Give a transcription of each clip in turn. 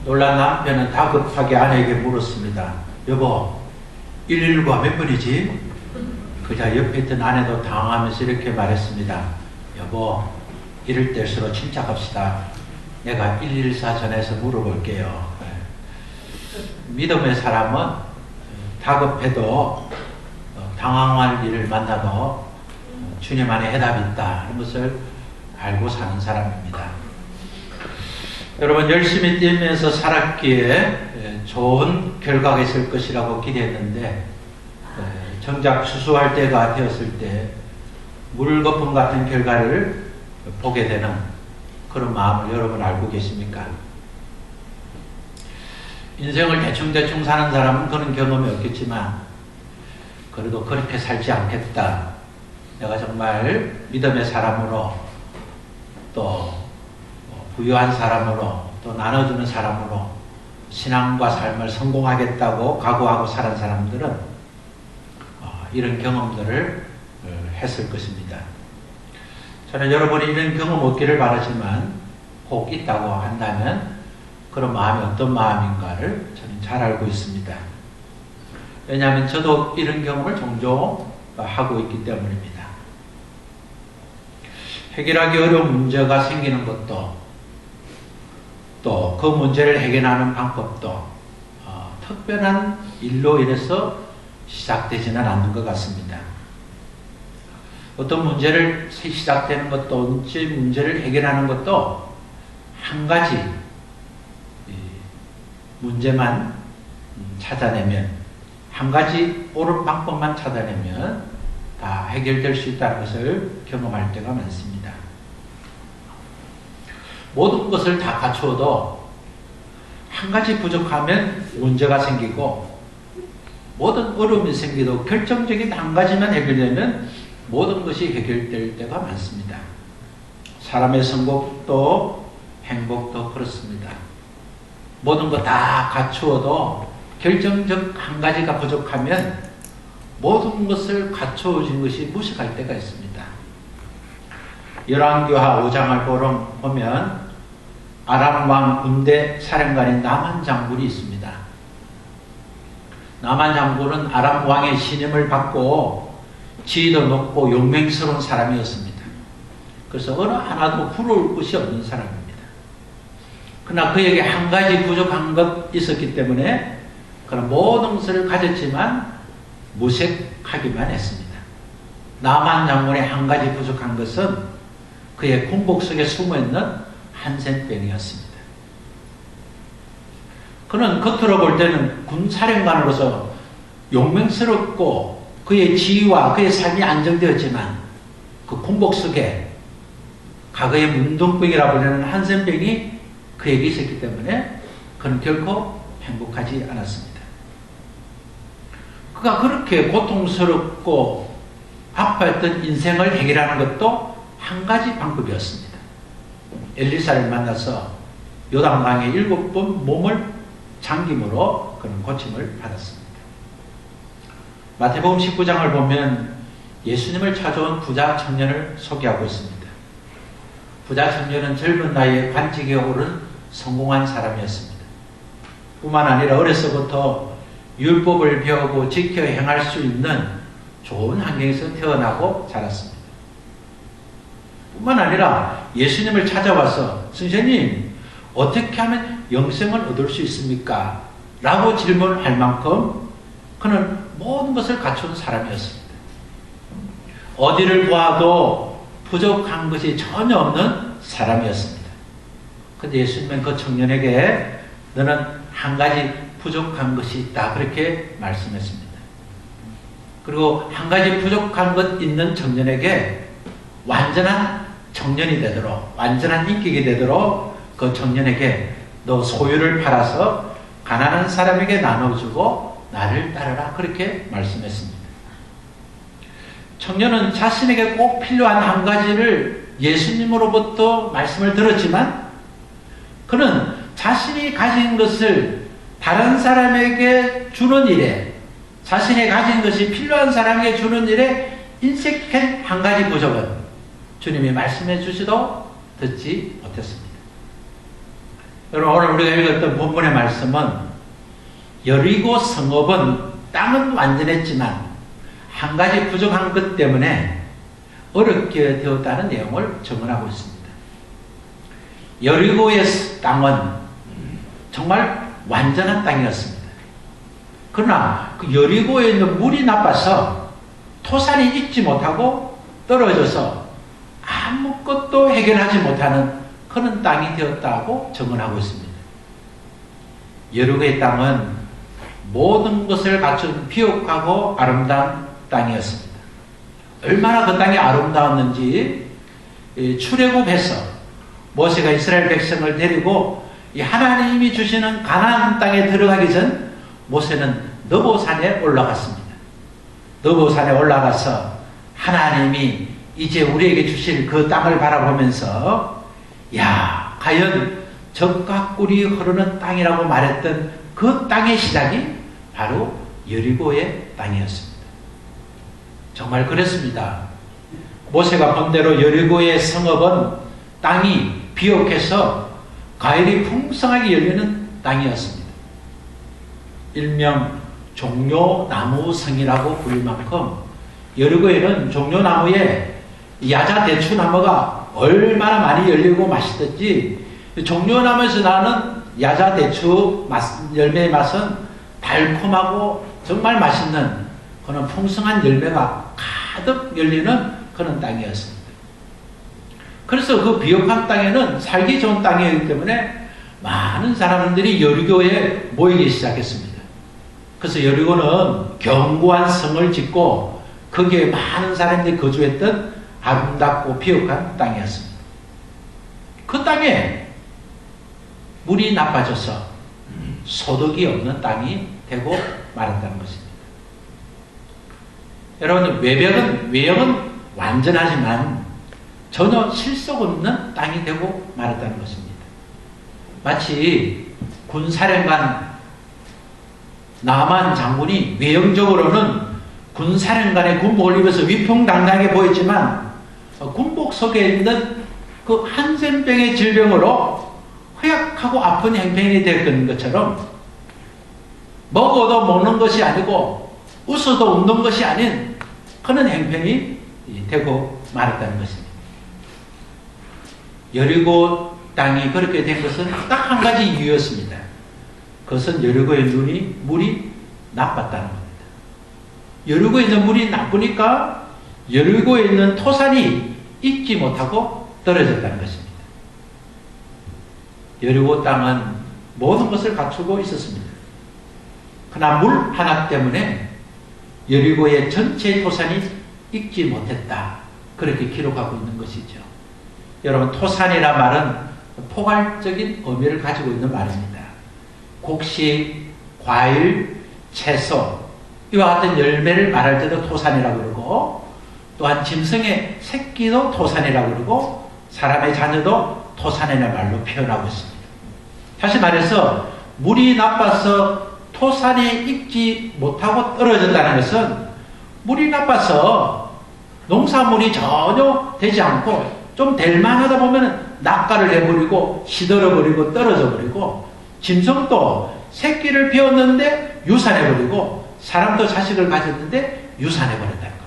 놀란 남편은 다급하게 아내에게 물었습니다. 여보, 119가 몇 번이지? 그자 옆에 있던 아내도 당황하면서 이렇게 말했습니다. 여보, 이럴 때일수록 침착합시다. 내가 114 전해서 물어볼게요. 믿음의 사람은 다급해도 당황할 일을 만나도 주님 안에 해답이 있다 하는 것을 알고 사는 사람입니다. 여러분, 열심히 뛰면서 살았기에 좋은 결과가 있을 것이라고 기대했는데 정작 추수할 때가 되었을 때 물거품 같은 결과를 보게 되는 그런 마음을 여러분 알고 계십니까? 인생을 대충대충 사는 사람은 그런 경험이 없겠지만 그래도 그렇게 살지 않겠다. 내가 정말 믿음의 사람으로 또 부유한 사람으로 또 나눠주는 사람으로 신앙과 삶을 성공하겠다고 각오하고 살은 사람들은 이런 경험들을 했을 것입니다. 저는 여러분이 이런 경험 없기를 바라지만 꼭 있다고 한다면 그런 마음이 어떤 마음인가를 저는 잘 알고 있습니다. 왜냐하면 저도 이런 경험을 종종 하고 있기 때문입니다. 해결하기 어려운 문제가 생기는 것도 또 그 문제를 해결하는 방법도 특별한 일로 인해서 시작되지는 않는 것 같습니다. 어떤 문제를 시작되는 것도 문제를 해결하는 것도 한 가지 문제만 찾아내면 한 가지 옳은 방법만 찾아내면 다 해결될 수 있다는 것을 경험할 때가 많습니다. 모든 것을 다 갖추어도 한 가지 부족하면 문제가 생기고 모든 어려움이 생기도 결정적인 한 가지만 해결되면 모든 것이 해결될 때가 많습니다. 사람의 성공도 행복도 그렇습니다. 모든 거 다 갖추어도 결정적 한 가지가 부족하면 모든 것을 갖추어진 것이 무식할 때가 있습니다. 열왕기하 5장을 보면 아람 왕 군대 사령관인 나만 장군이 있습니다. 나만 장군은 아람 왕의 신임을 받고 지위도 높고 용맹스러운 사람이었습니다. 그래서 어느 하나도 부러울 것이 없는 사람입니다. 그러나 그에게 한 가지 부족한 것 있었기 때문에 그런 모든 것을 가졌지만 무색하기만 했습니다. 나만 장군의 한 가지 부족한 것은 그의 군복 속에 숨어있는 한센병이었습니다. 그는 겉으로 볼 때는 군사령관으로서 용맹스럽고 그의 지위와 그의 삶이 안정되었지만 그 군복 속에 과거의 문둥병이라 불리는 한센병이 그에게 있었기 때문에 그는 결코 행복하지 않았습니다. 그가 그렇게 고통스럽고 아파했던 인생을 해결하는 것도 한 가지 방법이었습니다. 엘리사를 만나서 요단강에 7번 몸을 잠김으로 그는 고침을 받았습니다. 마태복음 19장을 보면 예수님을 찾아온 부자 청년을 소개하고 있습니다. 부자 청년은 젊은 나이에 관직에 오른 성공한 사람이었습니다. 뿐만 아니라 어려서부터 율법을 배우고 지켜 행할 수 있는 좋은 환경에서 태어나고 자랐습니다. 뿐만 아니라 예수님을 찾아와서 선생님 어떻게 하면 영생을 얻을 수 있습니까? 라고 질문할 만큼 그는 모든 것을 갖춘 사람이었습니다. 어디를 보아도 부족한 것이 전혀 없는 사람이었습니다. 그런데 예수님은 그 청년에게 너는 한 가지 부족한 것이 있다 그렇게 말씀했습니다. 그리고 한 가지 부족한 것 있는 청년에게 완전한 청년이 되도록 완전한 인격이 되도록 그 청년에게 너 소유를 팔아서 가난한 사람에게 나눠주고 나를 따르라 그렇게 말씀했습니다. 청년은 자신에게 꼭 필요한 한 가지를 예수님으로부터 말씀을 들었지만 그는 자신이 가진 것을 다른 사람에게 주는 일에 자신이 가진 것이 필요한 사람에게 주는 일에 인색한 한 가지 부족은 주님이 말씀해 주시도 듣지 못했습니다. 여러분, 오늘 우리가 읽었던 본문의 말씀은 여리고 성읍은 땅은 완전했지만 한 가지 부족한 것 때문에 어렵게 되었다는 내용을 증언하고 있습니다. 여리고의 땅은 정말 완전한 땅이었습니다. 그러나 그 여리고에 있는 물이 나빠서 토산이 익지 못하고 떨어져서 아무것도 해결하지 못하는 그런 땅이 되었다고 증언하고 있습니다. 여리고의 땅은 모든 것을 갖춘 비옥하고 아름다운 땅이었습니다. 얼마나 그 땅이 아름다웠는지 출애굽해서 모세가 이스라엘 백성을 데리고 하나님이 주시는 가나안 땅에 들어가기 전 모세는 느보산에 올라갔습니다. 느보산에 올라가서 하나님이 이제 우리에게 주실 그 땅을 바라보면서 야, 과연 젖과 꿀이 흐르는 땅이라고 말했던 그 땅의 시작이 바로 여리고의 땅이었습니다. 정말 그랬습니다. 모세가 본 대로 여리고의 성읍은 땅이 비옥해서 과일이 풍성하게 열리는 땅이었습니다. 일명 종려나무성이라고 부를 만큼 여리고에는 종려나무에 야자대추나무가 얼마나 많이 열리고 맛있던지 종려나무에서 나는 야자대추 열매의 맛은 달콤하고 정말 맛있는 그런 풍성한 열매가 가득 열리는 그런 땅이었습니다. 그래서 그 비옥한 땅에는 살기 좋은 땅이었기 때문에 많은 사람들이 여리고에 모이기 시작했습니다. 그래서 여리고는 견고한 성을 짓고 거기에 많은 사람들이 거주했던 아름답고 비옥한 땅이었습니다. 그 땅에 물이 나빠져서 소득이 없는 땅이 되고 말았다는 것입니다. 여러분, 외형은 완전하지만 전혀 실속 없는 땅이 되고 말았다는 것입니다. 마치 군사령관 나만 장군이 외형적으로는 군사령관의 군복을 입어서 위풍당당하게 보였지만 군복 속에 있는 그 한센병의 질병으로 허약하고 아픈 행편이 되었던 것처럼 먹어도 먹는 것이 아니고 웃어도 웃는 것이 아닌 그런 행편이 되고 말았다는 것입니다. 여리고 땅이 그렇게 된 것은 딱 한 가지 이유였습니다. 그것은 여리고의 물이 나빴다는 겁니다. 여리고에 있는 물이 나쁘니까 여리고에 있는 토산이 익지 못하고 떨어졌다는 것입니다. 여리고 땅은 모든 것을 갖추고 있었습니다. 그러나 물 하나 때문에 여리고의 전체 토산이 익지 못했다. 그렇게 기록하고 있는 것이죠. 여러분, 토산이라 말은 포괄적인 의미를 가지고 있는 말입니다. 곡식, 과일, 채소 이와 같은 열매를 말할 때도 토산이라고 그러고, 또한 짐승의 새끼도 토산이라고 그러고, 사람의 자녀도 토산이라는 말로 표현하고 있습니다. 다시 말해서 물이 나빠서 토산이 익지 못하고 떨어졌다는 것은 물이 나빠서 농사물이 전혀 되지 않고 좀 될만하다 보면 낙가를 해버리고 시들어버리고 떨어져버리고, 짐승도 새끼를 비웠는데 유산해버리고, 사람도 자식을 가졌는데 유산해버렸다는 겁니다.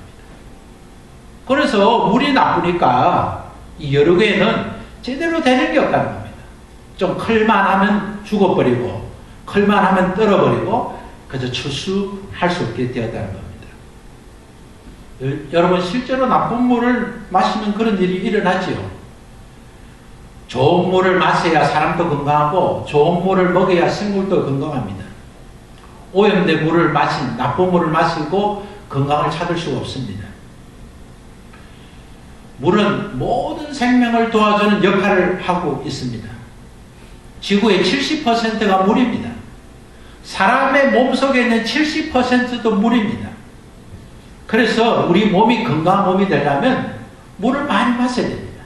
그래서 물이 나쁘니까 이 여리고에는 제대로 되는 게 없다는 겁니다. 좀 클만하면 죽어버리고 클만하면 떨어버리고 그저 출수할 수 없게 되었다는 겁니다. 여러분, 실제로 나쁜 물을 마시면 그런 일이 일어나지요. 좋은 물을 마셔야 사람도 건강하고 좋은 물을 먹어야 생물도 건강합니다. 오염된 물을 나쁜 물을 마시고 건강을 찾을 수가 없습니다. 물은 모든 생명을 도와주는 역할을 하고 있습니다. 지구의 70%가 물입니다. 사람의 몸속에 있는 70%도 물입니다. 그래서 우리 몸이 건강한 몸이 되려면 물을 많이 마셔야 됩니다.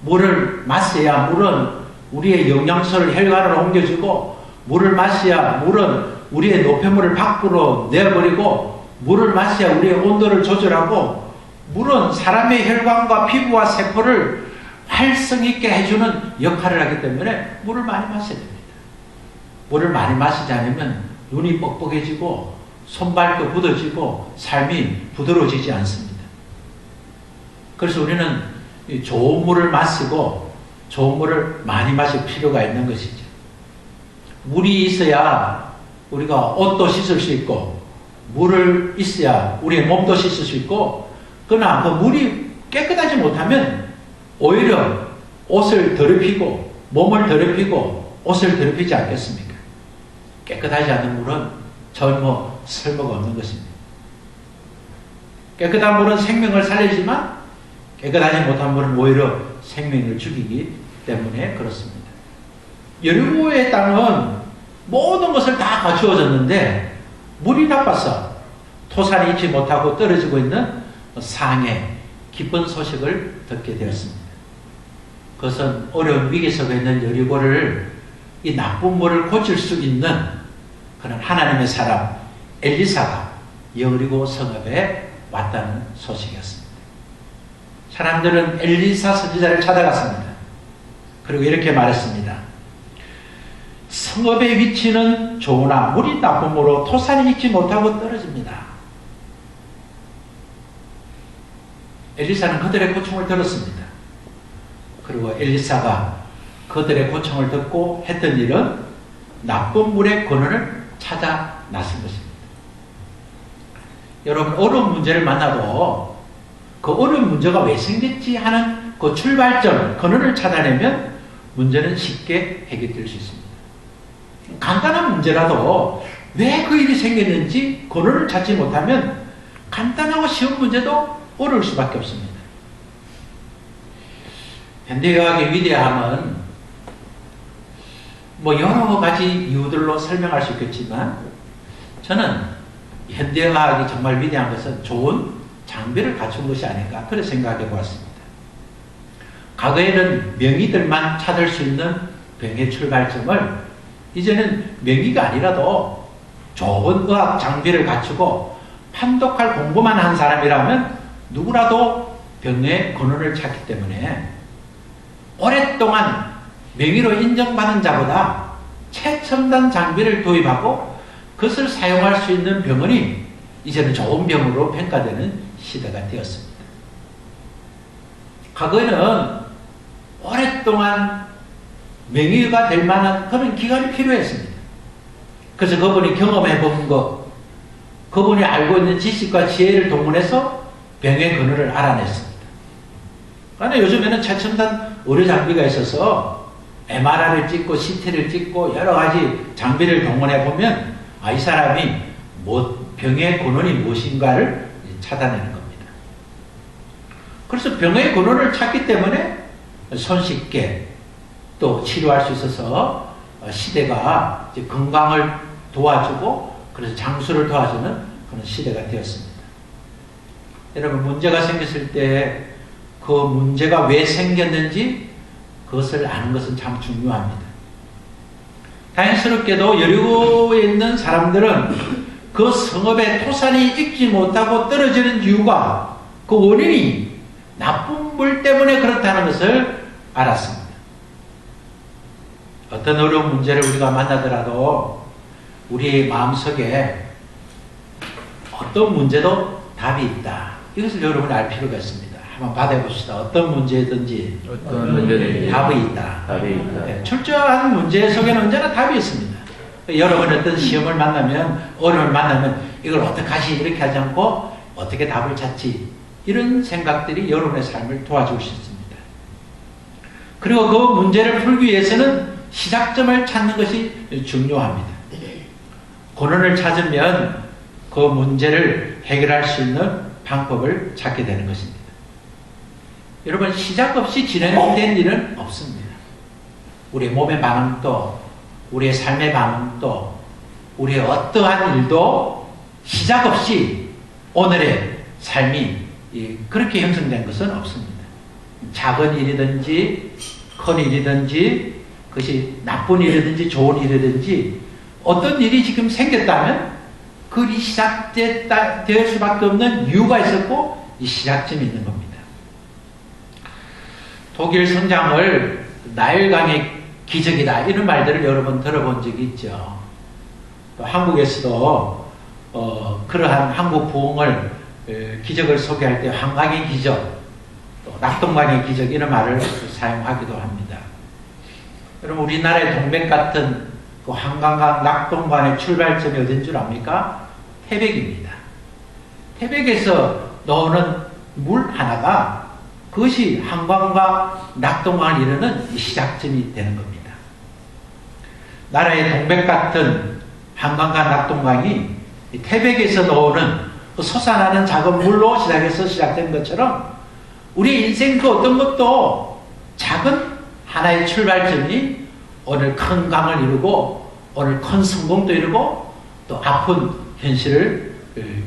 물을 마셔야 물은 우리의 영양소를 혈관으로 옮겨주고, 물을 마셔야 물은 우리의 노폐물을 밖으로 내어버리고, 물을 마셔야 우리의 온도를 조절하고, 물은 사람의 혈관과 피부와 세포를 활성있게 해주는 역할을 하기 때문에 물을 많이 마셔야 됩니다. 물을 많이 마시지 않으면 눈이 뻑뻑해지고 손발도 굳어지고 삶이 부드러워지지 않습니다. 그래서 우리는 좋은 물을 마시고 좋은 물을 많이 마실 필요가 있는 것이죠. 물이 있어야 우리가 옷도 씻을 수 있고, 물을 있어야 우리의 몸도 씻을 수 있고, 그러나 그 물이 깨끗하지 못하면 오히려 옷을 더럽히고 몸을 더럽히고 옷을 더럽히지 않겠습니까? 깨끗하지 않은 물은 전혀 쓸모가 없는 것입니다. 깨끗한 물은 생명을 살리지만 깨끗하지 못한 물은 오히려 생명을 죽이기 때문에 그렇습니다. 여리고의 땅은 모든 것을 다 갖추어졌는데 물이 나빠서 토산이 잊지 못하고 떨어지고 있는 상해 기쁜 소식을 듣게 되었습니다. 그것은 어려운 위기 속에 있는 여리고를 이 나쁜 물을 고칠 수 있는 그런 하나님의 사람 엘리사가 여리고 성읍에 왔다는 소식이었습니다. 사람들은 엘리사 선지자를 찾아갔습니다. 그리고 이렇게 말했습니다. 성읍의 위치는 좋으나 물이 나쁨으로 토산이 익지 못하고 떨어집니다. 엘리사는 그들의 고충을 들었습니다. 그리고 엘리사가 그들의 고충을 듣고 했던 일은 나쁜 물의 근원을 찾아 나선 것입니다. 여러분, 어려운 문제를 만나도 그 어려운 문제가 왜 생겼지 하는 그 출발점, 근원을 찾아내면 문제는 쉽게 해결될 수 있습니다. 간단한 문제라도 왜 그 일이 생겼는지 근원을 찾지 못하면 간단하고 쉬운 문제도 어려울 수밖에 없습니다. 현대의학의 위대함은 여러 가지 이유들로 설명할 수 있겠지만 저는 현대의학이 정말 위대한 것은 좋은 장비를 갖춘 것이 아닐까 그렇게 생각해 보았습니다. 과거에는 명의들만 찾을 수 있는 병의 출발점을 이제는 명의가 아니라도 좋은 의학 장비를 갖추고 판독할 공부만 한 사람이라면 누구라도 병의 근원을 찾기 때문에 오랫동안 명의로 인정받은 자보다 최첨단 장비를 도입하고 그것을 사용할 수 있는 병원이 이제는 좋은 병으로 평가되는 시대가 되었습니다. 과거에는 오랫동안 명의가 될 만한 그런 기간이 필요했습니다. 그래서 그분이 경험해 본 것, 그분이 알고 있는 지식과 지혜를 동원해서 병의 근원을 알아냈습니다. 그런데 요즘에는 최첨단 의료 장비가 있어서 MRI를 찍고 CT를 찍고 여러 가지 장비를 동원해 보면 이 사람이 병의 근원이 무엇인가를 찾아내는 겁니다. 그래서 병의 근원을 찾기 때문에 손쉽게 또 치료할 수 있어서 시대가 이제 건강을 도와주고 그래서 장수를 도와주는 그런 시대가 되었습니다. 여러분, 문제가 생겼을 때 그 문제가 왜 생겼는지 그것을 아는 것은 참 중요합니다. 다행스럽게도 여리고에 있는 사람들은 그 성읍의 토산이 익지 못하고 떨어지는 이유가 그 원인이 나쁜 물 때문에 그렇다는 것을 알았습니다. 어떤 어려운 문제를 우리가 만나더라도 우리의 마음속에 어떤 문제도 답이 있다. 이것을 여러분이 알 필요가 있습니다. 한번 받아봅시다. 어떤 문제든지 답이 있다. 네, 출중한 문제 속에는 언제나 답이 있습니다. 여러분 어떤 시험을 만나면, 어려움을 만나면 이걸 어떻게 하지? 이렇게 하지 않고 어떻게 답을 찾지? 이런 생각들이 여러분의 삶을 도와줄 수 있습니다. 그리고 그 문제를 풀기 위해서는 시작점을 찾는 것이 중요합니다. 근원을 찾으면 그 문제를 해결할 수 있는 방법을 찾게 되는 것입니다. 여러분, 시작 없이 진행된 일은 없습니다. 우리의 몸의 반응도, 우리의 삶의 반응도, 우리의 어떠한 일도 시작 없이 오늘의 삶이 그렇게 형성된 것은 없습니다. 작은 일이든지 큰 일이든지 그것이 나쁜 일이든지 좋은 일이든지 어떤 일이 지금 생겼다면 그 일이 시작될 수밖에 없는 이유가 있었고 이 시작점이 있는 겁니다. 독일 성장을 나일강의 기적이다 이런 말들을 여러 번 들어본 적이 있죠. 또 한국에서도 그러한 한국 부흥을 기적을 소개할 때 한강의 기적, 또 낙동강의 기적 이런 말을 사용하기도 합니다. 여러분 우리나라의 동백 같은 그 한강과 낙동강의 출발점이 어딘 줄 압니까? 태백입니다. 태백에서 나오는 물 하나가 그것이 한강과 낙동강을 이루는 시작점이 되는 겁니다. 나라의 동백 같은 한강과 낙동강이 태백에서 나오는 그 솟아나는 작은 물로 시작해서 시작된 것처럼 우리 인생도 어떤 것도 작은 하나의 출발점이 오늘 큰 강을 이루고 오늘 큰 성공도 이루고 또 아픈 현실을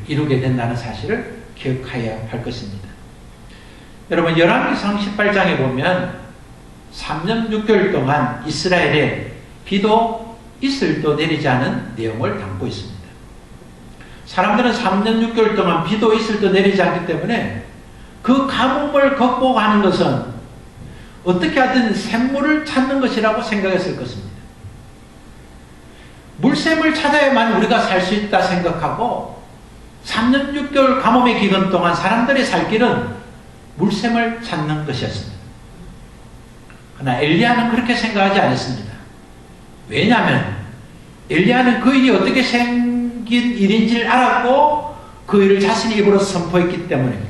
이루게 된다는 사실을 기억해야 할 것입니다. 여러분 열왕기상 18장에 보면 3년 6개월 동안 이스라엘에 비도 이슬도 내리지 않은 내용을 담고 있습니다. 사람들은 3년 6개월 동안 비도 이슬도 내리지 않기 때문에 그 가뭄을 극복하는 것은 어떻게 하든 샘물을 찾는 것이라고 생각했을 것입니다. 물샘을 찾아야만 우리가 살 수 있다 생각하고 3년 6개월 가뭄의 기간 동안 사람들의 살 길은 물샘을 찾는 것이었습니다. 그러나 엘리야는 그렇게 생각하지 않았습니다. 왜냐하면 엘리야는 그 일이 어떻게 생긴 일인지를 알았고 그 일을 자신의 입으로 선포했기 때문입니다.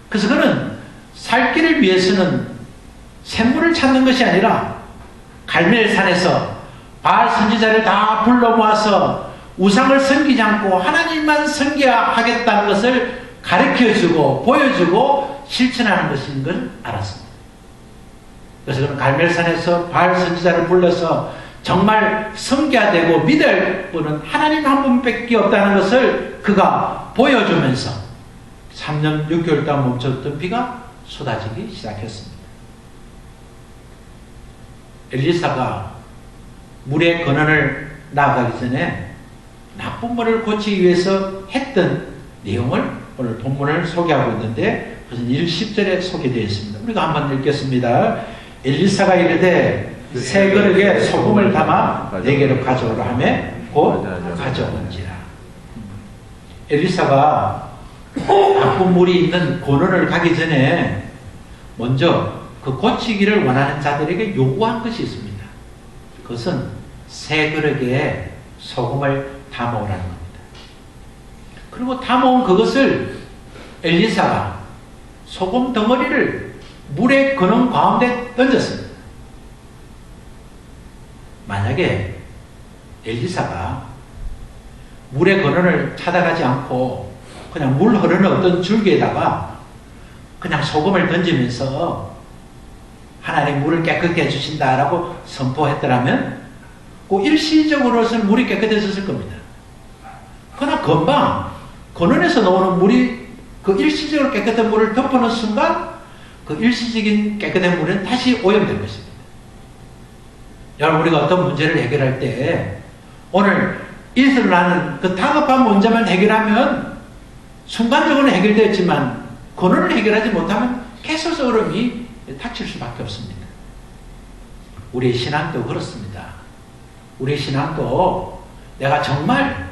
그래서 그는 살 길을 위해서는 샘물을 찾는 것이 아니라 갈멜산에서 바알 선지자를 다 불러 모아서 우상을 섬기지 않고 하나님만 섬겨하겠다는 것을 가르쳐주고 보여주고 실천하는 것인 걸 알았습니다. 그래서 그는 갈멜산에서 바알 선지자를 불러서 정말 섬겨야 되고 믿을 분은 하나님 한 분밖에 없다는 것을 그가 보여주면서 3년 6개월 동안 멈췄던 비가 쏟아지기 시작했습니다. 엘리사가 물의 근원을 나아가기 전에 나쁜 물을 고치기 위해서 했던 내용을 오늘 본문을 소개하고 있는데 그것은 10절에 소개되어 있습니다. 우리가 한번 읽겠습니다. 엘리사가 이르되 새 그릇에 소금을 담아 내게로 가져오라 하며 곧 가져온지라. 엘리사가 나쁜 물이 있는 근원을 가기 전에 먼저 그 고치기를 원하는 자들에게 요구한 것이 있습니다. 그것은 새 그릇에 소금을 담아오라는 겁니다. 그리고 담아온 그것을 엘리사가 소금 덩어리를 물의 근원 가운데 던졌습니다. 만약에 엘리사가 물의 근원을 찾아가지 않고 그냥 물 흐르는 어떤 줄기에다가 그냥 소금을 던지면서 하나님 물을 깨끗게 해주신다라고 선포했더라면 그 일시적으로서는 물이 깨끗해졌을 겁니다. 그러나 금방 근원에서 나오는 물이 그 일시적으로 깨끗한 물을 덮어놓은 순간 그 일시적인 깨끗한 물은 다시 오염될 것입니다. 여러분 우리가 어떤 문제를 해결할 때 오늘 일어나는 그 다급한 문제만 해결하면 순간적으로 해결되었지만 근원을 해결하지 못하면 계속 어려움이 닥칠 수밖에 없습니다. 우리의 신앙도 그렇습니다. 우리의 신앙도 내가 정말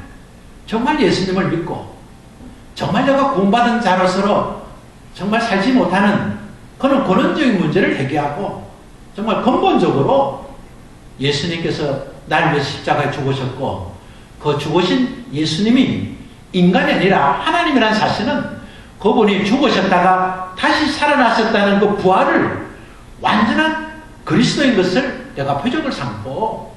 예수님을 믿고 정말 내가 구원받은 자로서 정말 살지 못하는 그런 근원적인 문제를 해결하고 정말 근본적으로 예수님께서 나를 위해서 십자가에 죽으셨고 그 죽으신 예수님이 인간이 아니라 하나님이라는 사실은 그분이 죽으셨다가 다시 살아나셨다는 그 부활을 완전한 그리스도인 것을 내가 표적을 삼고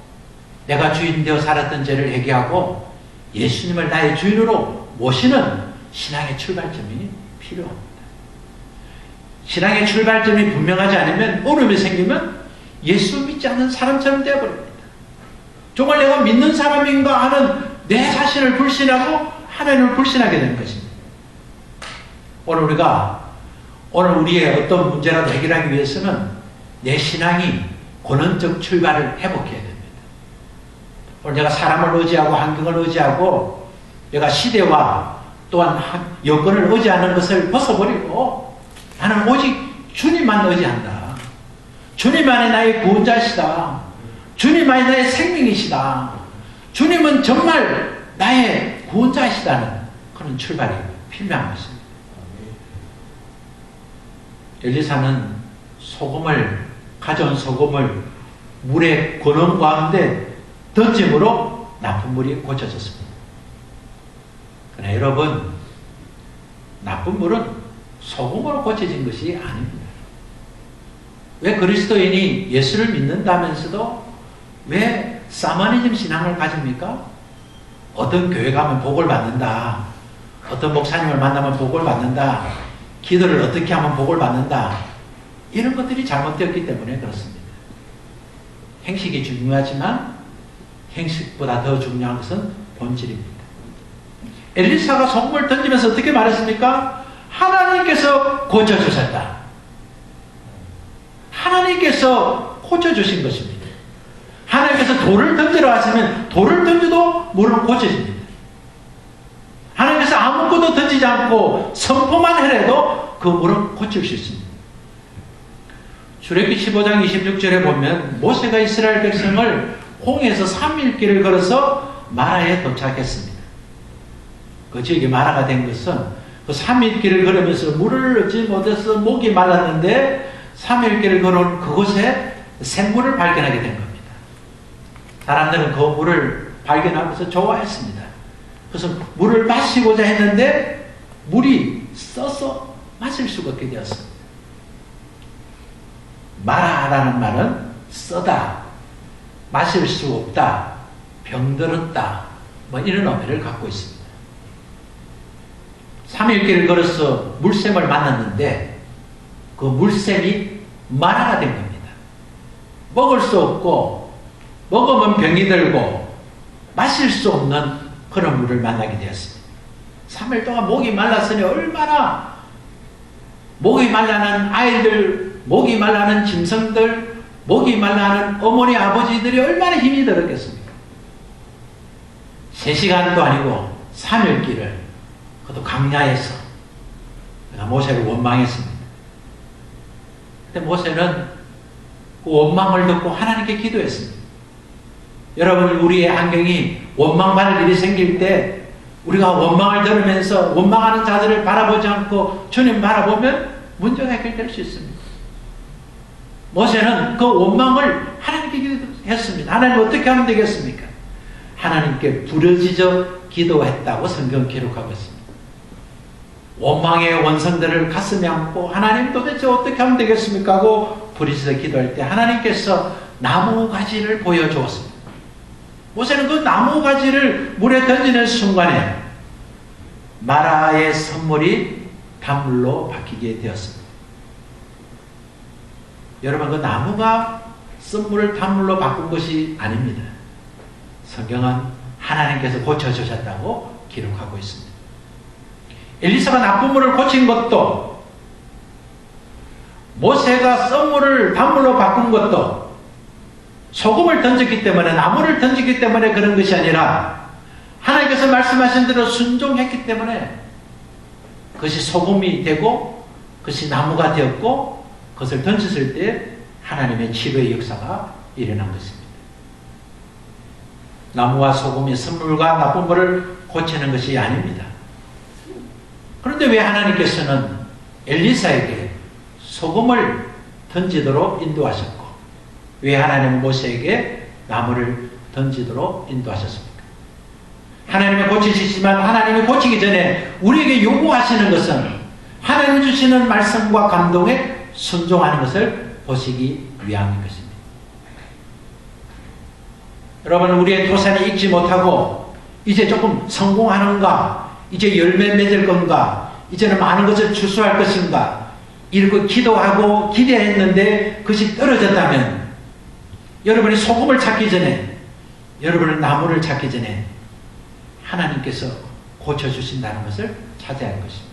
내가 주인 되어 살았던 죄를 회개하고 예수님을 나의 주인으로 모시는 신앙의 출발점이 필요합니다. 신앙의 출발점이 분명하지 않으면 어려움이 생기면 예수 믿지 않는 사람처럼 되어버립니다. 정말 내가 믿는 사람인가 하는 내 자신을 불신하고 하나님을 불신하게 되는 것입니다. 오늘 우리의 어떤 문제라도 해결하기 위해서는 내 신앙이 근원적 출발을 회복해야 됩니다. 오늘 내가 사람을 의지하고 환경을 의지하고 내가 시대와 또한 여건을 의지하는 것을 벗어버리고 나는 오직 주님만 의지한다. 주님만이 나의 구원자시다. 주님만이 나의 생명이시다. 주님은 정말 나의 구원자시다는 그런 출발이 필요한 것입니다. 엘리사는 가져온 소금을 물의 근원 가운데 던짐으로 나쁜 물이 고쳐졌습니다. 그러나 여러분, 나쁜 물은 소금으로 고쳐진 것이 아닙니다. 왜 그리스도인이 예수를 믿는다면서도 왜 사마니즘 신앙을 가집니까? 어떤 교회 가면 복을 받는다. 어떤 목사님을 만나면 복을 받는다. 기도를 어떻게 하면 복을 받는다. 이런 것들이 잘못되었기 때문에 그렇습니다. 행식이 중요하지만 행식보다 더 중요한 것은 본질입니다. 엘리사가 소금을 던지면서 어떻게 말했습니까? 하나님께서 고쳐주셨다. 하나님께서 고쳐주신 것입니다. 하나님께서 돌을 던지러 하시면 돌을 던져도 물은 고쳐집니다. 하나님께서 아무것도 던지지 않고 선포만 해도 그 물은 고칠 수 있습니다. 출애굽기 15장 26절에 보면 모세가 이스라엘 백성을 홍해에서 3일 길을 걸어서 마라에 도착했습니다. 그 지역이 마라가 된 것은 그 3일 길을 걸으면서 물을 얻지 못해서 목이 말랐는데 3일 길을 걸어온 그곳에 샘물을 발견하게 된 겁니다. 사람들은 그 물을 발견하면서 좋아했습니다. 그래서 물을 마시고자 했는데 물이 써서 마실 수가 없게 되었습니다. 마라라는 말은 써다, 마실 수 없다, 병들었다, 뭐 이런 의미를 갖고 있습니다. 3일 길을 걸어서 물샘을 만났는데 그 물샘이 마라가 된 겁니다. 먹을 수 없고 먹으면 병이 들고 마실 수 없는 그런 물을 만나게 되었습니다. 3일 동안 목이 말랐으니 얼마나 목이 말라는 아이들, 목이 말라는 짐승들, 목이 말라는 어머니 아버지들이 얼마나 힘이 들었겠습니까? 3시간도 아니고 3일 길을, 그것도 강야에서 모세를 원망했습니다. 근데 모세는 그 원망을 듣고 하나님께 기도했습니다. 여러분, 우리의 환경이 원망받을 일이 생길 때 우리가 원망을 들으면서 원망하는 자들을 바라보지 않고 주님 바라보면 문제가 해결될 수 있습니다. 모세는 그 원망을 하나님께 기도했습니다. 하나님 어떻게 하면 되겠습니까? 하나님께 부르짖어 기도했다고 성경 기록하고 있습니다. 원망의 원성들을 가슴에 안고 하나님 도대체 어떻게 하면 되겠습니까? 하고 부르짖어 기도할 때 하나님께서 나무 가지를 보여주었습니다. 모세는 그 나무 가지를 물에 던지는 순간에 마라의 선물이 단물로 바뀌게 되었습니다. 여러분, 그 나무가 선물을 단물로 바꾼 것이 아닙니다. 성경은 하나님께서 고쳐주셨다고 기록하고 있습니다. 엘리사가 나쁜 물을 고친 것도, 모세가 썬물을 단물로 바꾼 것도 소금을 던졌기 때문에, 나무를 던지기 때문에 그런 것이 아니라 하나님께서 말씀하신 대로 순종했기 때문에 그것이 소금이 되고 그것이 나무가 되었고, 그것을 던졌을 때 하나님의 치료의 역사가 일어난 것입니다. 나무와 소금이 선물과 나쁜 물을 고치는 것이 아닙니다. 그런데 왜 하나님께서는 엘리사에게 소금을 던지도록 인도하셨고, 왜 하나님은 모세에게 나무를 던지도록 인도하셨습니까? 하나님이 고치시지만 하나님이 고치기 전에 우리에게 요구하시는 것은 하나님 주시는 말씀과 감동에 순종하는 것을 보시기 위함인 것입니다. 여러분, 우리의 토산이 익지 못하고 이제 조금 성공하는가, 이제 열매 맺을 건가, 이제는 많은 것을 추수할 것인가, 이렇게 기도하고 기대했는데 그것이 떨어졌다면, 여러분이 소금을 찾기 전에, 여러분은 나무를 찾기 전에 하나님께서 고쳐주신다는 것을 찾아야 할 것입니다.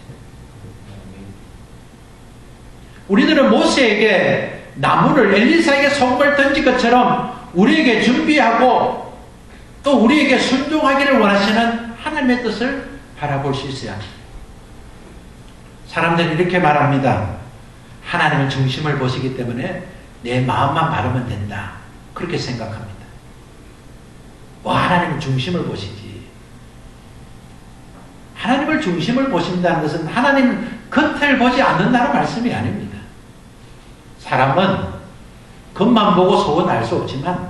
우리들은 모세에게 나무를, 엘리사에게 소금을 던진 것처럼 우리에게 준비하고 또 우리에게 순종하기를 원하시는 하나님의 뜻을 바라볼 수 있어야 합니다. 사람들은 이렇게 말합니다. 하나님은 중심을 보시기 때문에 내 마음만 바르면 된다. 그렇게 생각합니다. 하나님은 중심을 보시지. 하나님을 중심을 보신다는 것은 하나님은 겉을 보지 않는다는 말씀이 아닙니다. 사람은 겉만 보고 속은 알 수 없지만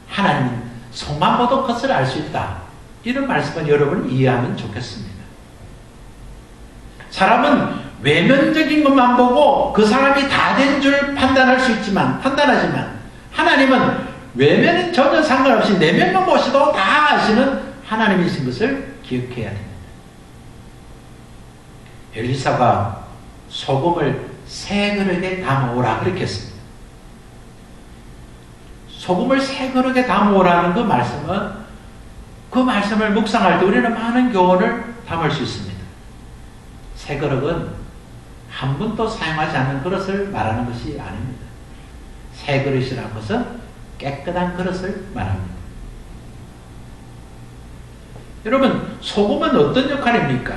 하나님은 속만 보도 겉을 알 수 있다. 이런 말씀을 여러분 이해하면 좋겠습니다. 사람은 외면적인 것만 보고 그 사람이 다 된 줄 판단하지만 하나님은 외면은 전혀 상관없이 내면만 보시도 다 아시는 하나님이신 것을 기억해야 됩니다. 엘리사가 소금을 3그릇에 담아오라 그렇게 했습니다. 소금을 3그릇에 담아오라는 그 말씀을 묵상할 때 우리는 많은 교훈을 담을 수 있습니다. 3그릇은 한 번도 사용하지 않는 그릇을 말하는 것이 아닙니다. 3그릇이라는 것은 깨끗한 그릇을 말합니다. 여러분, 소금은 어떤 역할입니까?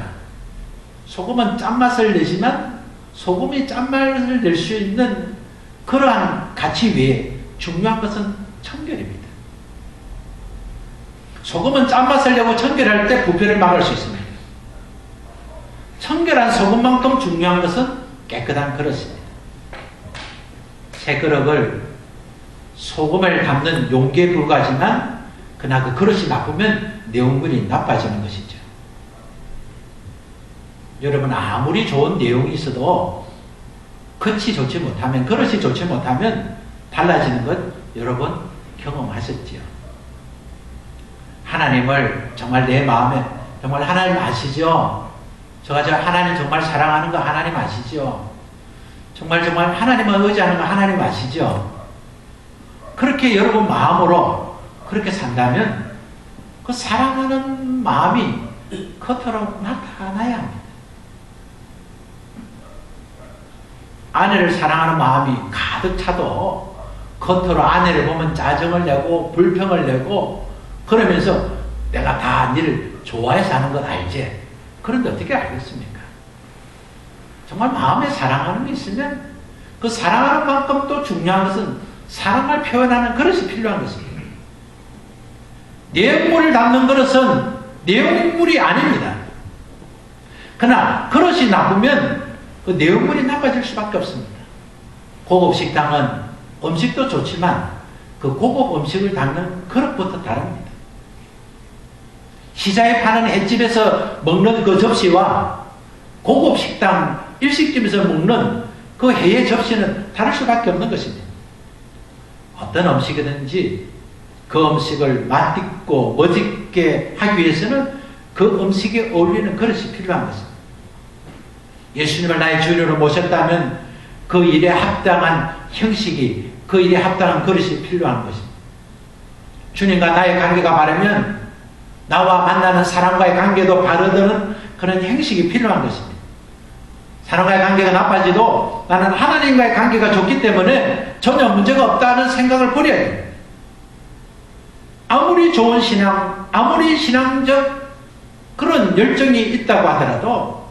소금은 짠맛을 내지만 소금이 짠맛을 낼 수 있는 그러한 가치 외에 중요한 것은 청결입니다. 소금은 짠맛을 내고 청결할 때 부패를 막을 수 있습니다. 청결한 소금만큼 중요한 것은 깨끗한 그릇입니다. 3그릇을 소금을 담는 용기에 불과하지만 그러나 그 그릇이 나쁘면 내용물이 나빠지는 것이죠. 여러분, 아무리 좋은 내용이 있어도 그릇이 좋지 못하면 달라지는 것 여러분 경험하셨지요. 하나님을 정말 내 마음에 정말 하나님 아시죠? 저 하나님 정말 사랑하는 거 하나님 아시죠? 정말 하나님을 의지하는 거 하나님 아시죠? 그렇게 여러분 마음으로 그렇게 산다면 그 사랑하는 마음이 겉으로 나타나야 합니다. 아내를 사랑하는 마음이 가득 차도 겉으로 아내를 보면 짜증을 내고 불평을 내고 그러면서 내가 다 니를 좋아해서 하는 건 알지. 그런데 어떻게 알겠습니까? 정말 마음에 사랑하는 게 있으면 그 사랑하는 만큼 또 중요한 것은 사랑을 표현하는 그릇이 필요한 것입니다. 내용물을 담는 그릇은 내용물이 아닙니다. 그러나 그릇이 나쁘면 그 내용물이 나빠질 수밖에 없습니다. 고급 식당은 음식도 좋지만 그 고급 음식을 담는 그릇부터 다릅니다. 시장에 파는 횟집에서 먹는 그 접시와 고급 식당 일식집에서 먹는 그 회의 접시는 다를 수밖에 없는 것입니다. 어떤 음식이든지 그 음식을 맛있고 멋있게 하기 위해서는 그 음식에 어울리는 그릇이 필요한 것입니다. 예수님을 나의 주인으로 모셨다면 그 일에 합당한 형식이, 그 일에 합당한 그릇이 필요한 것입니다. 주님과 나의 관계가 바르면 나와 만나는 사람과의 관계도 바르는 그런 형식이 필요한 것입니다. 사람과의 관계가 나빠지도 나는 하나님과의 관계가 좋기 때문에 전혀 문제가 없다는 생각을 버려야 됩니다. 아무리 좋은 신앙, 아무리 신앙적 그런 열정이 있다고 하더라도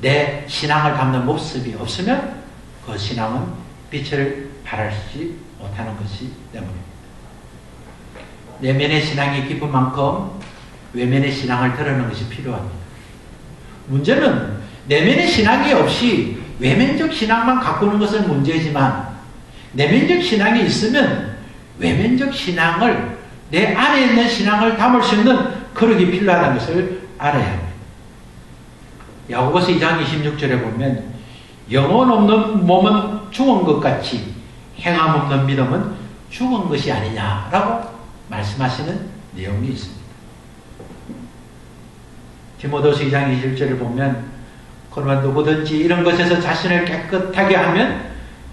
내 신앙을 담는 모습이 없으면 그 신앙은 빛을 발하지 못하는 것이 때문입니다. 내면의 신앙이 깊은 만큼 외면의 신앙을 드러내는 것이 필요합니다. 문제는 내면의 신앙이 없이 외면적 신앙만 가꾸는 것은 문제지만 내면적 신앙이 있으면 외면적 신앙을 내 안에 있는 신앙을 담을 수 있는 그릇이 필요하다는 것을 알아야 합니다. 야고보서 2장 26절에 보면 영혼 없는 몸은 죽은 것 같이 행함 없는 믿음은 죽은 것이 아니냐라고 말씀하시는 내용이 있습니다. 디모데후서 2장 21절을 보면 그러나 누구든지 이런 것에서 자신을 깨끗하게 하면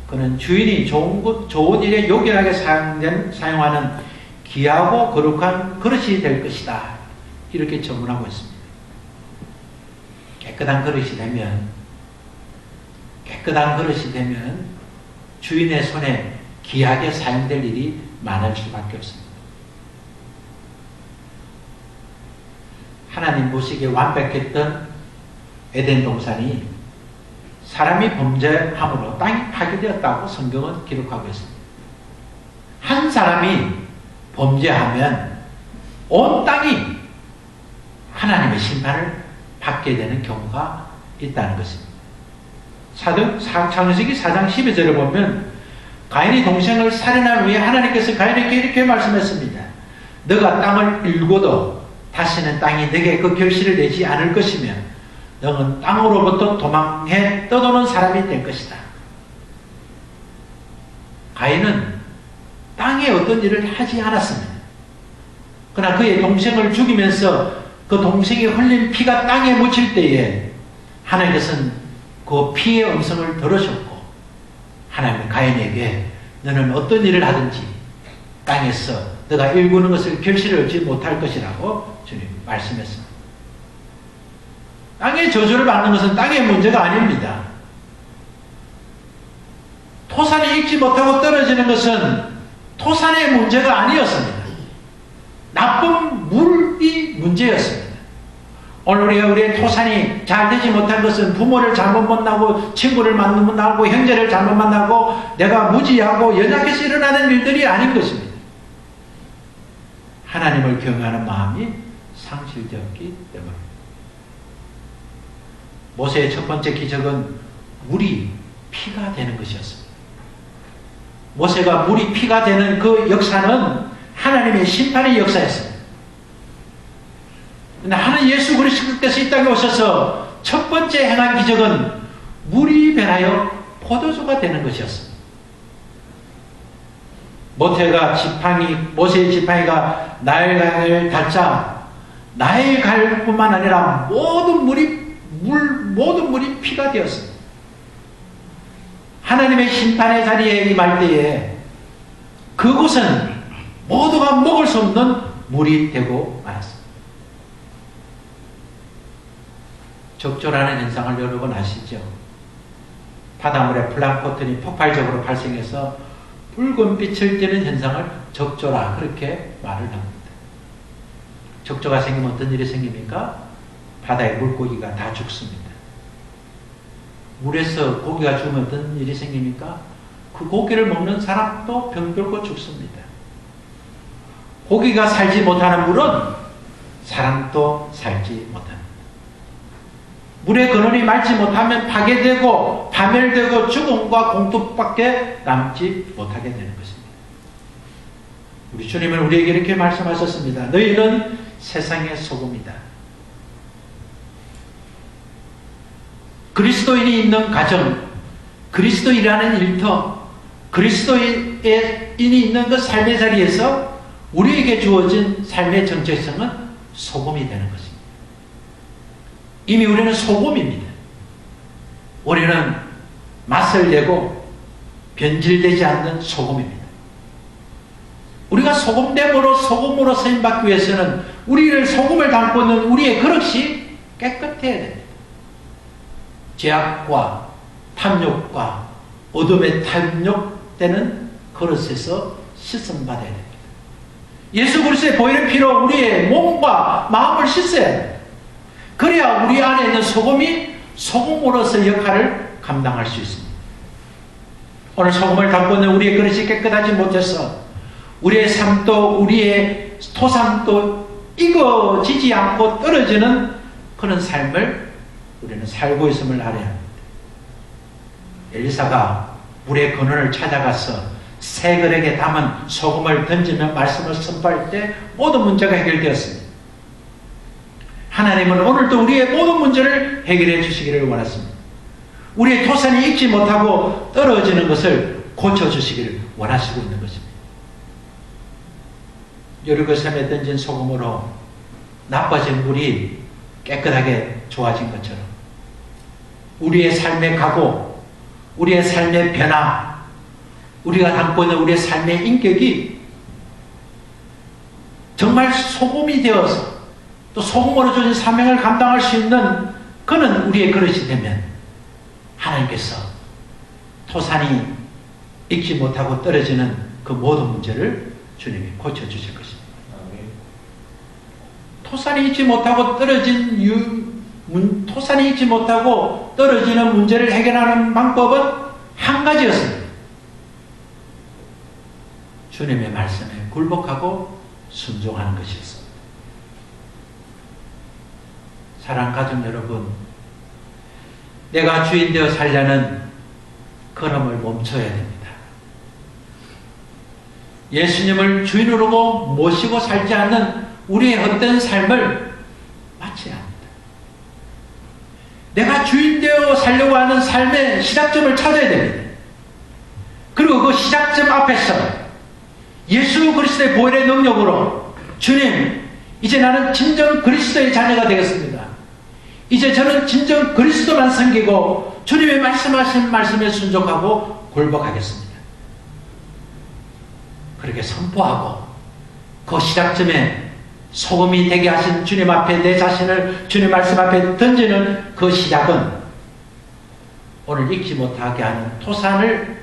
그는 주인이 좋은 일에 요긴하게 사용하는 귀하고 거룩한 그릇이 될 것이다. 이렇게 전문하고 있습니다. 깨끗한 그릇이 되면 주인의 손에 귀하게 사용될 일이 많을 수밖에 없습니다. 하나님 보시기에 완벽했던 에덴 동산이 사람이 범죄함으로 땅이 파괴되었다고 성경은 기록하고 있습니다. 한 사람이 범죄하면 온 땅이 하나님의 심판을 받게 되는 경우가 있다는 것입니다. 창세기 4장 12절을 보면 가인이 동생을 살인한 후에 하나님께서 가인에게 이렇게 말씀했습니다. 너가 땅을 일고도 다시는 땅이 너에게 그 결실을 내지 않을 것이며 너는 땅으로부터 도망해 떠도는 사람이 될 것이다. 가인은 땅에 어떤 일을 하지 않았습니다. 그러나 그의 동생을 죽이면서 그 동생이 흘린 피가 땅에 묻힐 때에 하나님께서는 그 피의 음성을 들으셨고 하나님은 가인에게 너는 어떤 일을 하든지 땅에서 너가 일구는 것을 결실을 얻지 못할 것이라고 주님 말씀했습니다. 땅의 저주를 받는 것은 땅의 문제가 아닙니다. 토산이 익지 못하고 떨어지는 것은 토산의 문제가 아니었습니다. 나쁜 물이 문제였습니다. 오늘 우리의 토산이 잘 되지 못한 것은 부모를 잘못 만나고 친구를 만나고 형제를 잘못 만나고 내가 무지하고 연약해서 일어나는 일들이 아닌 것입니다. 하나님을 경외하는 마음이 상실되었기 때문입니다. 모세의 첫 번째 기적은 물이 피가 되는 것이었습니다. 모세가 물이 피가 되는 그 역사는 하나님의 심판의 역사였습니다. 그런데 하나님 예수 그리스도께서 이 땅에 오셔서 첫 번째 행한 기적은 물이 변하여 포도주가 되는 것이었습니다. 모세의 지팡이가 나일강을 닿자 나일강뿐만 아니라 모든 물이 피가 되었습니다. 하나님의 심판의 자리에 임할 때에 그곳은 모두가 먹을 수 없는 물이 되고 말았습니다. 적조라는 현상을 여러분 아시죠? 바닷물에 플랑크톤이 폭발적으로 발생해서 붉은 빛을 띠는 현상을 적조라 그렇게 말을 합니다. 적조가 생기면 어떤 일이 생깁니까? 바다의 물고기가 다 죽습니다. 물에서 고기가 죽으면 어떤 일이 생깁니까? 그 고기를 먹는 사람도 병들고 죽습니다. 고기가 살지 못하는 물은 사람도 살지 못합니다. 물의 근원이 맑지 못하면 파괴되고 파멸되고 죽음과 공투밖에 남지 못하게 되는 것입니다. 우리 주님은 우리에게 이렇게 말씀하셨습니다. 너희는 세상의 소금이다. 그리스도인이 있는 가정, 그리스도인이라는 일터, 그리스도인이 있는 그 삶의 자리에서 우리에게 주어진 삶의 정체성은 소금이 되는 것입니다. 이미 우리는 소금입니다. 우리는 맛을 내고 변질되지 않는 소금입니다. 우리가 소금됨으로 소금으로 쓰임받기 위해서는 우리를 소금을 담고 있는 우리의 그릇이 깨끗해야 됩니다. 죄악과 탐욕과 어둠에 탐욕되는 그릇에서 씻음받아야 됩니다. 예수 그리스도의 보이는 피로 우리의 몸과 마음을 씻어야 됩니다. 그래야 우리 안에 있는 소금이 소금으로서 역할을 감당할 수 있습니다. 오늘 소금을 담고 있는 우리의 그릇이 깨끗하지 못해서 우리의 삶도 우리의 토산도 익어지지 않고 떨어지는 그런 삶을 우리는 살고 있음을 알아야 합니다. 엘리사가 물의 근원을 찾아가서 새 그릇에 담은 소금을 던지며 말씀을 선포할 때 모든 문제가 해결되었습니다. 하나님은 오늘도 우리의 모든 문제를 해결해 주시기를 원하십니다. 우리의 토산이 익지 못하고 떨어지는 것을 고쳐주시기를 원하시고 있는 것입니다. 여리고섬에 던진 소금으로 나빠진 물이 깨끗하게 좋아진 것처럼 우리의 삶의 각오, 우리의 삶의 변화, 우리가 담고 있는 우리의 삶의 인격이 정말 소금이 되어서 또 소금으로 주신 사명을 감당할 수 있는 그는 우리의 그릇이 되면 하나님께서 토산이 익지 못하고 떨어지는 그 모든 문제를 주님이 고쳐주실 것입니다. 토산이 익지 못하고 토산이 익지 못하고 떨어지는 문제를 해결하는 방법은 한 가지였습니다. 주님의 말씀에 굴복하고 순종하는 것이었습니다. 사랑하는 가족 여러분, 내가 주인 되어 살려는 걸음을 멈춰야 됩니다. 예수님을 주인으로 모시고 살지 않는 우리의 헛된 삶을 맞지 않습니다. 내가 주인 되어 살려고 하는 삶의 시작점을 찾아야 됩니다. 그리고 그 시작점 앞에서 예수 그리스도의 보혈의 능력으로 주님, 이제 나는 진정 그리스도의 자녀가 되겠습니다. 이제 저는 진정 그리스도만 섬기고 주님의 말씀하신 말씀에 순종하고 굴복하겠습니다. 그렇게 선포하고 그 시작점에 소금이 되게 하신 주님 앞에 내 자신을 주님 말씀 앞에 던지는 그 시작은 오늘 잊지 못하게 하는 토산을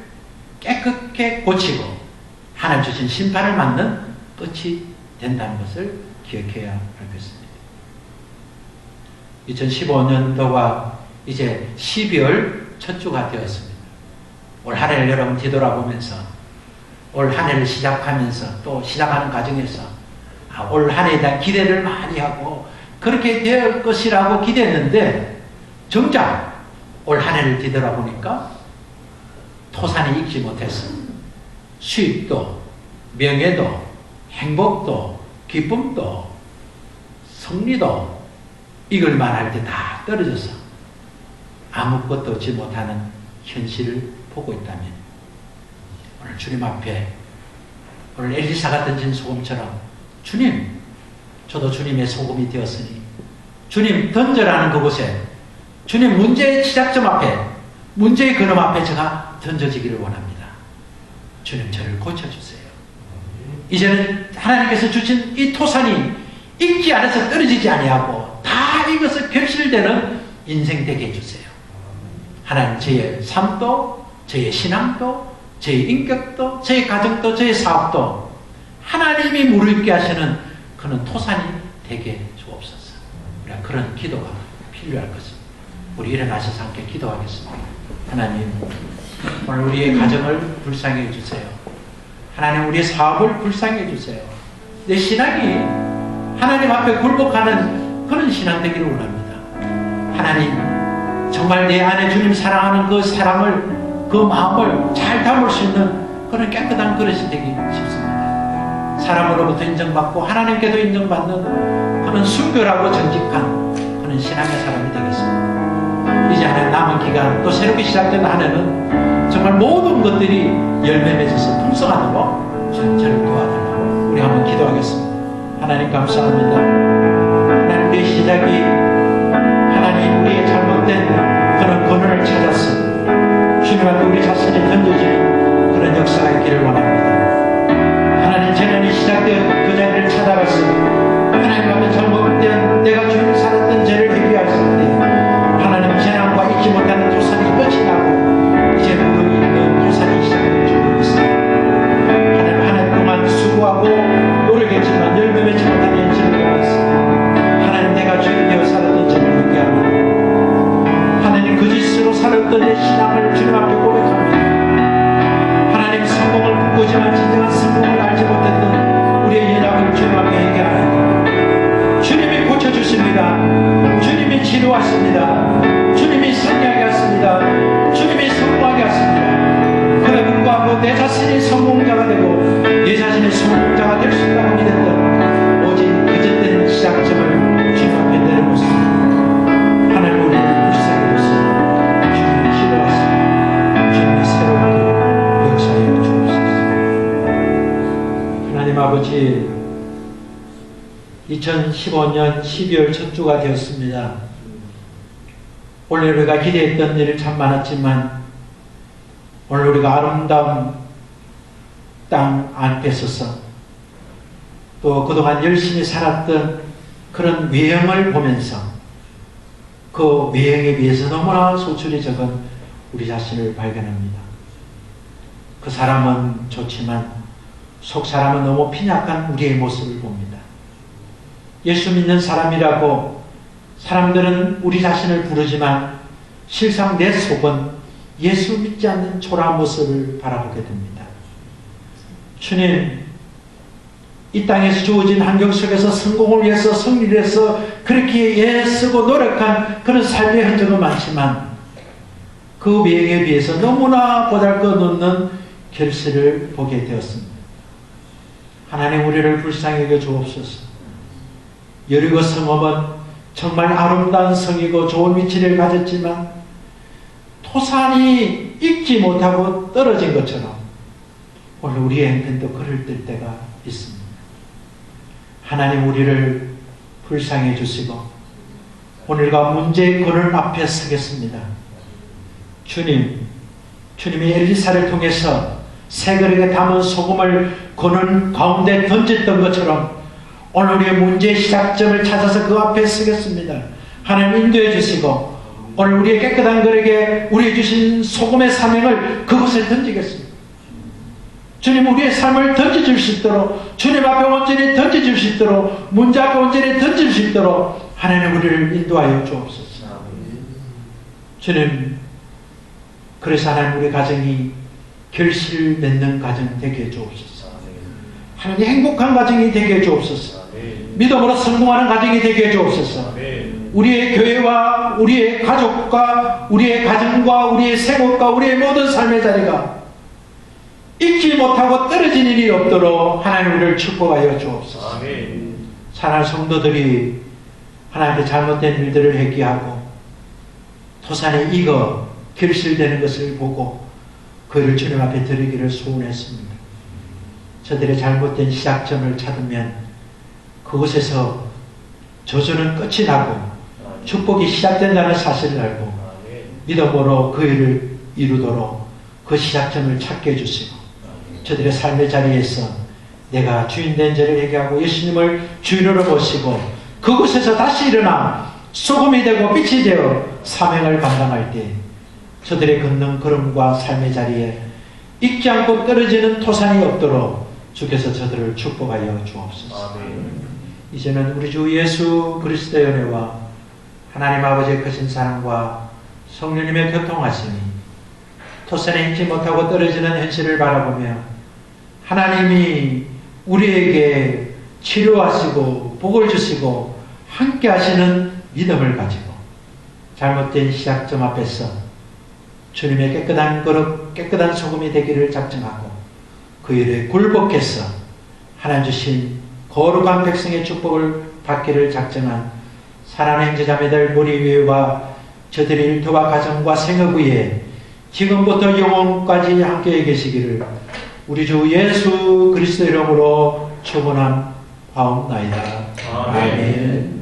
깨끗게 고치고 하나님 주신 심판을 맞는 끝이 된다는 것을 기억해야 하겠습니다. 2015년도가 이제 12월 첫 주가 되었습니다. 올 한 해를 여러분 뒤돌아보면서 올 한 해를 시작하면서 또 시작하는 과정에서 올 한 해에 대한 기대를 많이 하고 그렇게 될 것이라고 기대했는데 정작 올 한 해를 뒤돌아보니까 토산이 익지 못해서 수입도 명예도 행복도 기쁨도 승리도 이걸 말할 때 다 떨어져서 아무것도 얻지 못하는 현실을 보고 있다면 오늘 주님 앞에 오늘 엘리사가 던진 소금처럼 주님, 저도 주님의 소금이 되었으니 주님 던져라는 그곳에 주님 문제의 시작점 앞에 문제의 근원 앞에 제가 던져지기를 원합니다. 주님 저를 고쳐주세요. 이제는 하나님께서 주신 이 토산이 익지 않아서 떨어지지 아니하고 다 익어서 결실되는 인생 되게 해주세요. 하나님 저의 삶도 저의 신앙도 저의 인격도 저의 가정도 저의 사업도 하나님이 무르익게 하시는 그런 토산이 되게 주옵소서. 우리가 그런 기도가 필요할 것입니다. 우리 일어나셔서 함께 기도하겠습니다. 하나님 오늘 우리의 가정을 불쌍히 해주세요. 하나님 우리의 사업을 불쌍히 해주세요. 내 신앙이 하나님 앞에 굴복하는 그런 신앙 되기를 원합니다. 하나님 정말 내 안에 주님 사랑하는 그 사랑을 그 마음을 잘 담을 수 있는 그런 깨끗한 그릇이 되기 싶습니다. 사람으로부터 인정받고 하나님께도 인정받는 그런 순결하고 정직한 그런 신앙의 사람이 되겠습니다. 이제 하나님 남은 기간 또 새롭게 시작된 한 해는 정말 모든 것들이 열매 맺어서 풍성하도록 주님 저를 도와달라고 우리 한번 기도하겠습니다. 하나님 감사합니다. 하나님 우리의 시작이 하나님 우리의 잘못된 그런 근원을 찾아서 주님 앞에 우리 자신을 던져주는 그런 역사가 있기를 원합니다. 하나님 재난이 시작된 그 자리를 찾아가서 하나님 앞에 잘못된 내가 주님 살았던 죄를 회개했을 때 하나님 재난과 잊지 못하는 토산이 끝이 나고 이제 무르익는 토산이 시작될 줄 믿습니다. 하나님 한 해 동안 수고하고 노력했지만 열매 맺지 못한 현실을 보면서 하나님 내가 주님 되어 살았던 죄를 회개합니다. 하나님 거짓으로 살았던 내 신앙을 주님 앞에 고백합니다. 하나님 성공을 꿈꾸지만 진정한 성공을 알지 못했던 우리의 연약을 주님 앞에 회개합니다. 주님이 고쳐주십니다. 주님이 치료하십니다. 주님이 승리하게 하십니다. 주님이 성공하게 하십니다. 그래 불구하고 내 자신이 성공자가 되고 내 자신이 성공자가 될 수 있다고 믿었던 오직 그짓된 시작점을 주님 앞에 내려놓습니다. 하나님 우리를 불쌍히 보시고 주님이 치료하시고 주님이 새롭게 역사하여 주옵소서. 하나님 아버지 2015년 12월 첫 주가 되었습니다. 오늘 우리가 기대했던 일이 참 많았지만 오늘 우리가 아름다운 땅 안에 서서 또 그동안 열심히 살았던 그런 외형을 보면서 그 외형에 비해서 너무나 소출이 적은 우리 자신을 발견합니다. 그 사람은 좋지만 속 사람은 너무 빈약한 우리의 모습을 봅니다. 예수 믿는 사람이라고 사람들은 우리 자신을 부르지만 실상 내 속은 예수 믿지 않는 초라한 모습을 바라보게 됩니다. 주님, 이 땅에서 주어진 환경 속에서 성공을 위해서, 승리를 위해서 그렇게 애쓰고 노력한 그런 삶의 흔적은 많지만 그 비행에 비해서 너무나 보잘것없는 결실을 보게 되었습니다. 하나님, 우리를 불쌍히 여겨 주옵소서. 여리고 성읍은 정말 아름다운 성이고 좋은 위치를 가졌지만 토산이 익지 못하고 떨어진 것처럼 오늘 우리의 행편도 그럴 때가 있습니다. 하나님, 우리를 불쌍히 주시고 오늘과 문제의 근원 앞에 서겠습니다. 주님이 엘리사를 통해서 새 그릇에 담은 소금을 근원 가운데 던졌던 것처럼 오늘 우리의 문제의 시작점을 찾아서 그 앞에 서겠습니다. 하나님, 인도해 주시고 오늘 우리의 깨끗한 그릇에 우리의 주신 소금의 사명을 그곳에 던지겠습니다. 주님, 우리의 삶을 던져줄 수 있도록, 주님 앞에 온전히 던져줄 수 있도록, 문제 앞에 온전히 던질 수 있도록 하나님, 우리를 인도하여 주옵소서. 주님, 그래서 하나님, 우리 가정이 결실 맺는 가정 되게 해 주옵소서. 하나님, 행복한 가정이 되게 해 주옵소서. 믿음으로 성공하는 가정이 되게 해 주옵소서. 우리의 교회와 우리의 가족과 우리의 가정과 우리의 생업과 우리의 모든 삶의 자리가 잊지 못하고 떨어진 일이 없도록 하나님, 우리를 축복하여 주옵소서. 사랑하는 성도들이 하나님께 잘못된 일들을 회개하고 토산에 익어 결실되는 것을 보고 그를 주님 앞에 드리기를 소원했습니다. 저들의 잘못된 시작점을 찾으면 그곳에서 저주는 끝이 나고 축복이 시작된다는 사실을 알고 믿음으로 그 일을 이루도록 그 시작점을 찾게 해주시고 저들의 삶의 자리에서 내가 주인된 죄를 회개하고 예수님을 주인으로 모시고 그곳에서 다시 일어나 소금이 되고 빛이 되어 사명을 감당할 때 저들의 걷는 걸음과 삶의 자리에 익지 않고 떨어지는 토산이 없도록 주께서 저들을 축복하여 주옵소서. 이제는 우리 주 예수 그리스도의 은혜와 하나님 아버지의 크신 사랑과 성령님의 교통하심이 토산에 익지 못하고 떨어지는 현실을 바라보며 하나님이 우리에게 치료하시고 복을 주시고 함께 하시는 믿음을 가지고 잘못된 시작점 앞에서 주님의 깨끗한 그릇, 깨끗한 소금이 되기를 작정하고 그 일에 굴복해서 하나님 주신 거룩한 백성의 축복을 받기를 작정한 사랑하는 형제자매들 무리 위에와 저들의 일터와 가정과 생업 위에 지금부터 영원까지 함께 계시기를 우리 주 예수 그리스도 이름으로 축원하옵나이다. 아멘.